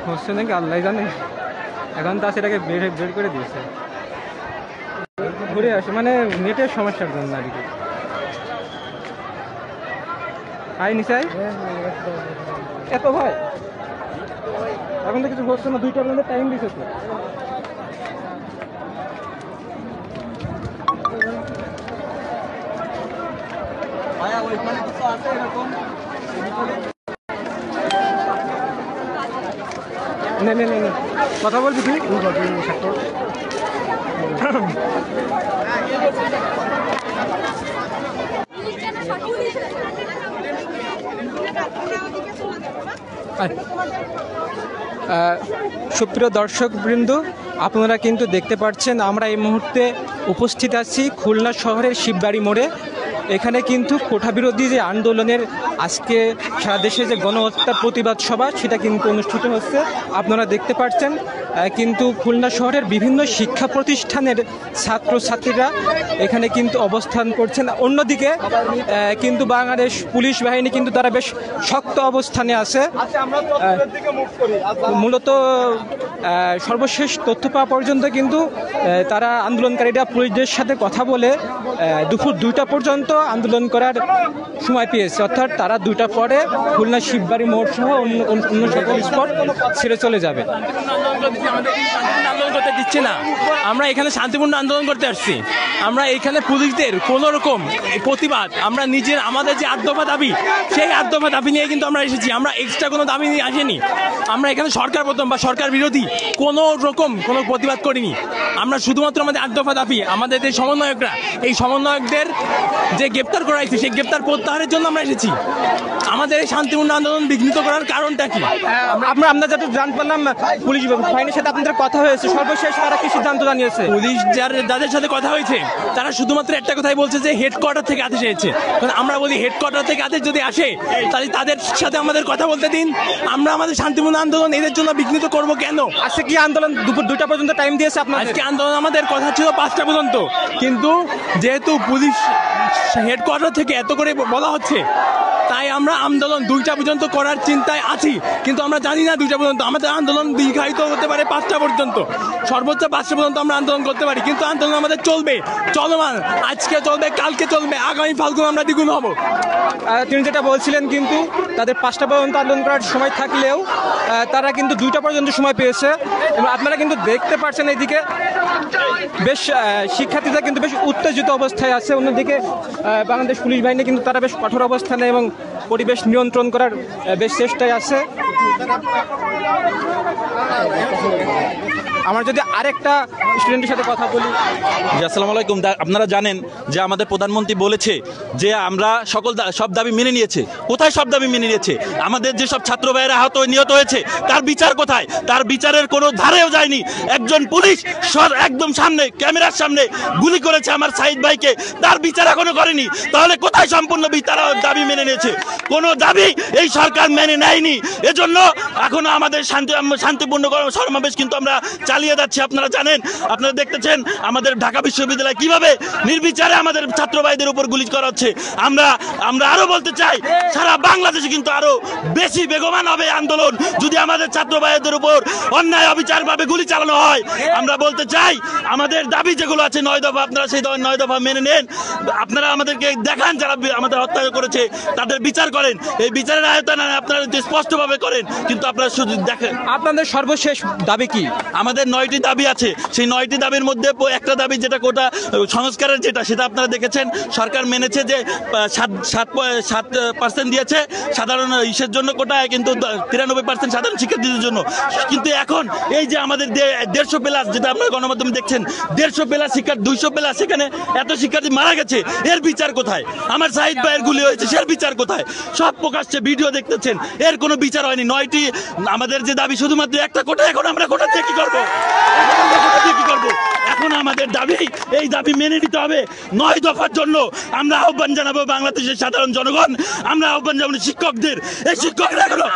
হচ্ছে নাকি আল্লাহ জানে। এখন তো সেটাকে বের করে দিয়েছে, ঘুরে আসে মানে নেটের সমস্যার জন্য আর কি। আই নিচাই এত ভাই এখন তো কিছু হচ্ছে না, 2টা পর্যন্ত টাইম দিচ্ছে তো। কথা বলবি তুই? সুপ্রিয় দর্শকবৃন্দ, আপনারা কিন্তু দেখতে পাচ্ছেন আমরা এই মুহূর্তে উপস্থিত আছি খুলনা শহরের শিববাড়ি মোড়ে। এখানে কিন্তু কোটা বিরোধী যে আন্দোলনের আজকে সারা দেশে যে গণহত্যার প্রতিবাদ সভা সেটা কিন্তু অনুষ্ঠিত হচ্ছে, আপনারা দেখতে পাচ্ছেন। কিন্তু খুলনা শহরের বিভিন্ন শিক্ষা প্রতিষ্ঠানের ছাত্রছাত্রীরা এখানে কিন্তু অবস্থান করছেন। অন্যদিকে কিন্তু বাংলাদেশ পুলিশ বাহিনী কিন্তু তারা বেশ শক্ত অবস্থানে আছে। মূলত সর্বশেষ তথ্য পাওয়া পর্যন্ত কিন্তু তারা আন্দোলনকারীরা পুলিশদের সাথে কথা বলে দুপুর 2টা পর্যন্ত আন্দোলন করার সময় পেয়েছে, অর্থাৎ তারা 2টা পরে খুলনা শিববাড়ি মোড় সহ অন্য সকল স্পট ছেড়ে চলে যাবে। আন্দোলন করতে দিচ্ছে না, আমরা এখানে শান্তিপূর্ণ আন্দোলন করতে আসছি। আমরা এখানে পুলিশদের কোনো রকম প্রতিবাদ, আমরা আমাদের যে 8 দফা দাবি, সেই 8 দফা দাবি নিয়ে কিন্তু আমরা এসেছি। আমরা এক্সট্রা কোনো দাবি নিয়ে আসিনি। আমরা এখানে সরকার প্রথম বা সরকার বিরোধী কোনো রকম কোনো প্রতিবাদ করিনি। আমরা শুধুমাত্র আমাদের 8 দফা দাবি, আমাদের যে সমন্বয়করা, এই সমন্বয়কদের যে গ্রেপ্তার করা হয়েছে সেই গ্রেপ্তার প্রত্যাহারের জন্য আমরা এসেছি। আমাদের এই শান্তিপূর্ণ আন্দোলন বিঘ্নিত করার কারণটা কি? আমরা যত জানতে পারলাম পুলিশ বাহিনীর সাথে আপনাদের কথা হয়েছে, সর্বশেষ তারা কি সিদ্ধান্ত জানিয়েছে? পুলিশ যাদের সাথে কথা হয়েছে তারা শুধুমাত্র একটা কথাই বলছে যে হেডকোয়ার্টার থেকে আদেশ এসেছে। আমরা বলি হেডকোয়ার্টার থেকে আদেশ যদি আসে তাহলে তাদের সাথে আমাদের কথা বলতে দিন। আমরা আমাদের শান্তিপূর্ণ আন্দোলন এদের জন্য বিঘ্নিত করব কেন? আজকে কি আন্দোলন দুপুর 2টা পর্যন্ত টাইম দিয়েছে আপনাদের? আজকে আন্দোলন আমাদের কথা ছিল 5টা পর্যন্ত, কিন্তু যেহেতু পুলিশ হেডকোয়ার্টার থেকে এত করে বলা হচ্ছে তাই আমরা আন্দোলন 2টা পর্যন্ত করার চিন্তায় আছি। কিন্তু আমরা জানি না 2টা পর্যন্ত আমাদের আন্দোলন দীর্ঘায়িত হতে পারে 5টা পর্যন্ত, সর্বোচ্চ 5টা পর্যন্ত আমরা আন্দোলন করতে পারি। কিন্তু আন্দোলন আমাদের চলবে, চলমান, আজকে চলবে, কালকে চলবে, আগামী ফাল্গুন আমরা দ্বিগুণ হব। তিনি যেটা বলছিলেন কিন্তু তাদের 5টা পর্যন্ত আন্দোলন করার সময় থাকলেও তারা কিন্তু 2টা পর্যন্ত সময় পেয়েছে। এবং আপনারা কিন্তু দেখতে পাচ্ছেন এইদিকে বেশ শিক্ষার্থীরা কিন্তু বেশ উত্তেজিত অবস্থায় আছে। অন্যদিকে বাংলাদেশ পুলিশ বাহিনী কিন্তু তারা বেশ কঠোর অবস্থানে এবং পরিবেশ নিয়ন্ত্রণ করার বেশ চেষ্টায় আছে। আমার যদি আরেকটা স্টুডেন্টের সাথে কথা বলি। আসসালামু আলাইকুম। আপনারা জানেন যে আমাদের প্রধানমন্ত্রী বলেছে যে আমরা সব দাবি মেনে নিয়েছে। কোথায় সব দাবি মেনে নিয়েছে? আমাদের যে সব ছাত্র ভাইয়েরা আহত নিহত হয়েছে তার বিচার কোথায়? তার বিচারের কোনো ধারেও যায়নি। একজন পুলিশ একদম সামনে ক্যামেরার সামনে গুলি করেছে আমার সাইদ ভাইকে, তার বিচার এখনো করেনি। তাহলে কোথায় সম্পূর্ণ তারা দাবি মেনে নিয়েছে? কোনো দাবি এই সরকার মেনে নেয়নি। এজন্য এখনো আমাদের শান্তিপূর্ণ সমাবেশ কিন্তু আমরা চালিয়ে যাচ্ছি। আপনারা জানেন, আপনারা দেখতেছেন আমাদের ঢাকা বিশ্ববিদ্যালয় কিভাবে নির্বিচারে আমাদের ছাত্র ভাইদের উপর গুলি করা হচ্ছে। আমরা আরো বলতে চাই, সারা বাংলাদেশে কিন্তু আরো বেশি বেগবান হবে আন্দোলন যদি আমাদের ছাত্র ভাইদের উপর অন্যায় অবিচারভাবে গুলি চালানো হয়। আমরা বলতে চাই আমাদের দাবি যেগুলো আছে 9 দফা, আপনারা সেই 9 দফা মেনে নেন। আপনারা আমাদেরকে দেখান যারা আমাদের হত্যা করেছে তাদের বিচার করেন। এই বিচারের আয়তন আপনারা স্পষ্টভাবে করেন, কিন্তু আপনারা শুধু দেখেন। আপনাদের সর্বশেষ দাবি কি? আমাদের 9টি দাবি আছে। সেই 9টি দাবির মধ্যে একটা দাবি যেটা কোটা সংস্কারের সেটা আপনারা দেখেছেন সরকার মেনেছে যে 7% দিয়েছে সাধারণ ইসের জন্য কোটায়, কিন্তু 93% সাধারণ শিক্ষার্থীদের জন্য। কিন্তু এখন এই যে আমাদের 150 প্লাস, যেটা আপনারা গণমাধ্যমে দেখছেন 150 প্লাস শিক্ষার্থী, 200 প্লাস, সেখানে এত শিক্ষার্থী মারা গেছে, এর বিচার কোথায়? আমার সাহিদ ভাইয়ের গুলি হয়েছে, সের বিচার কোথায়? সব প্রকাশ্যে ভিডিও দেখতেছেন, এর কোনো বিচার হয়নি। 9টি আমাদের যে দাবি শুধুমাত্র একটা কোটা, এখন আমরা কোটা দিয়ে কি করবো? এখন আমাদের দাবি, এই দাবি মেনে নিতে হবে। 9 দফার জন্য আমরা আহ্বান জানাবো বাংলাদেশের সাধারণ জনগণ, আমরা আহ্বান জানাবো শিক্ষকদের। এই শিক্ষকরা এখনো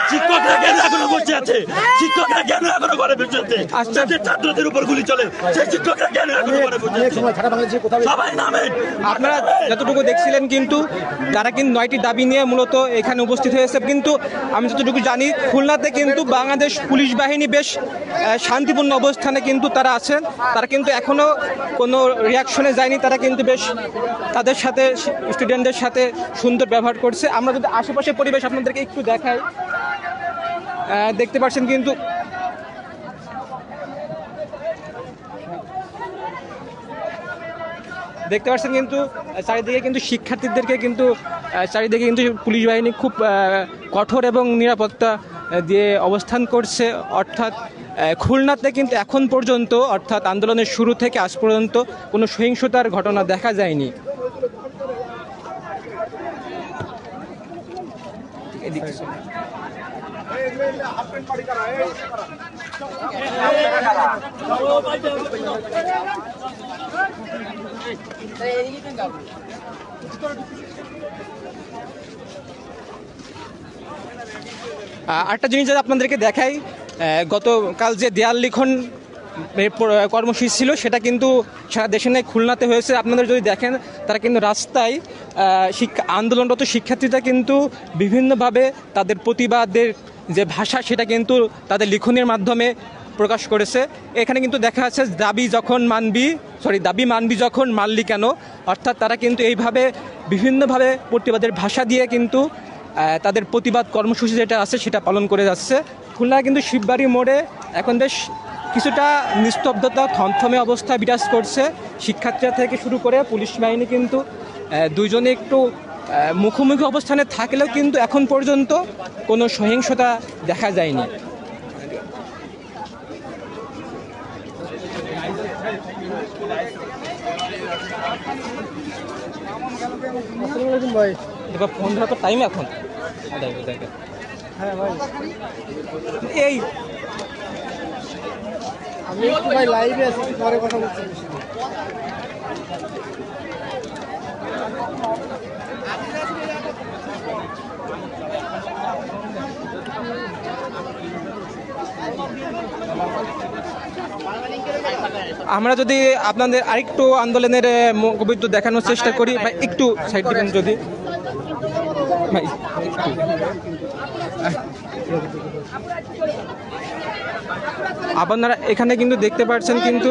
শিক্ষকরা কেন এখনো বসে আছে? শিক্ষকরা কেন এখনো ঘরে বসে আছে? আচ্ছা। যে ছাত্রদের উপর গুলি চলে সেই শিক্ষকরা কেন এখনো ঘরে বসে আছে? সবাই নামেন। আপনারা যতটুকু দেখছিলেন কিন্তু তারা কিন্তু 9টি দাবি নিয়ে মূলত এখানে উপস্থিত হয়েছে, কিন্তু আমি যতটুকু জানি খুলনাতে কিন্তু বাংলাদেশ পুলিশ বাহিনী বেশ শান্তিপূর্ণ অবস্থানে কিন্তু তারা আছেন। তারা কিন্তু এখনো কোনো রিয়াকশনে যায়নি, তারা কিন্তু বেশ তাদের সাথে স্টুডেন্টদের সাথে সুন্দর ব্যবহার করছে। আমরা যদি আশেপাশে পরিবেশ আপনাদেরকে একটু দেখাই, দেখতে পাচ্ছেন কিন্তু চারিদিকে কিন্তু শিক্ষার্থীদেরকে কিন্তু চারিদিকে কিন্তু পুলিশ বাহিনী খুব কঠোর এবং নিরাপত্তা দিয়ে অবস্থান করছে। অর্থাৎ খুলনাতে কিন্তু এখন পর্যন্ত, অর্থাৎ আন্দোলনের শুরু থেকে আজ পর্যন্ত কোনো সহিংসতার ঘটনা দেখা যায়নি। আরেকটা জিনিস যদি আপনাদেরকে দেখাই, গতকাল যে দেয়াল লিখন কর্মসূচি ছিল সেটা কিন্তু সারা দেশে নয় খুলনাতে হয়েছে। আপনাদের যদি দেখেন তারা কিন্তু রাস্তায় আন্দোলনরত শিক্ষার্থীরা কিন্তু বিভিন্নভাবে তাদের প্রতিবাদের যে ভাষা সেটা কিন্তু তাদের লিখনের মাধ্যমে প্রকাশ করেছে। এখানে কিন্তু দেখা যাচ্ছে দাবি মানবি যখন মানলি কেন, অর্থাৎ তারা কিন্তু এইভাবে বিভিন্নভাবে প্রতিবাদের ভাষা দিয়ে কিন্তু তাদের প্রতিবাদ কর্মসূচি যেটা আছে সেটা পালন করে যাচ্ছে। খুলনা কিন্তু শিববাড়ি মোড়ে এখন বেশ কিছুটা নিস্তব্ধতা, থমথমে অবস্থা বিরাজ করছে। শিক্ষার্থীরা থেকে শুরু করে পুলিশ বাহিনী কিন্তু দুইজনে একটু মুখোমুখি অবস্থানে থাকলেও কিন্তু এখন পর্যন্ত কোনো সহিংসতা দেখা যায়নি। ফোন ধরা তো টাইম এখন এই আমি একটু ভাই লাইভে আছি, পরে কথা বলছি। আমরা যদি আপনাদের আরেকটু আন্দোলনের মুখবিদ্ধ দেখানোর চেষ্টা করি, ভাই একটু সাইড দিবেন যদি, ভাই একটু। আপনারা এখানে কিন্তু দেখতে পাচ্ছেন কিন্তু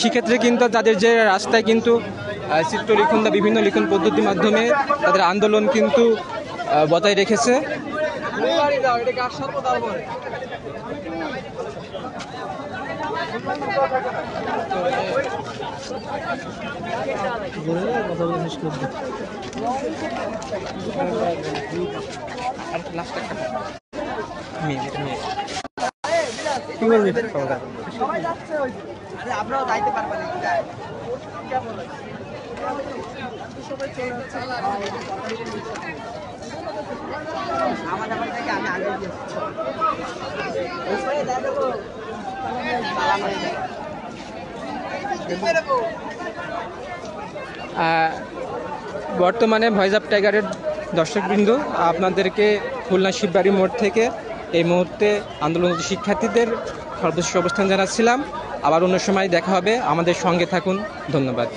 সেক্ষেত্রে কিন্তু তাদের যে রাস্তায় কিন্তু চিত্রলিখন বা বিভিন্ন লিখন পদ্ধতির মাধ্যমে তাদের আন্দোলন কিন্তু বজায় রেখেছে। আপনারাও যাইতে পারবেন। আমাদের থেকে আমি আগে বর্তমানে ভয়েস অফ টাইগারের দর্শকবৃন্দ, আপনাদেরকে খুলনা শিববাড়ি মোড় থেকে এই মুহূর্তে আন্দোলনরত শিক্ষার্থীদের সর্বশেষ অবস্থান জানাচ্ছিলাম। আবার অন্য সময় দেখা হবে, আমাদের সঙ্গে থাকুন। ধন্যবাদ।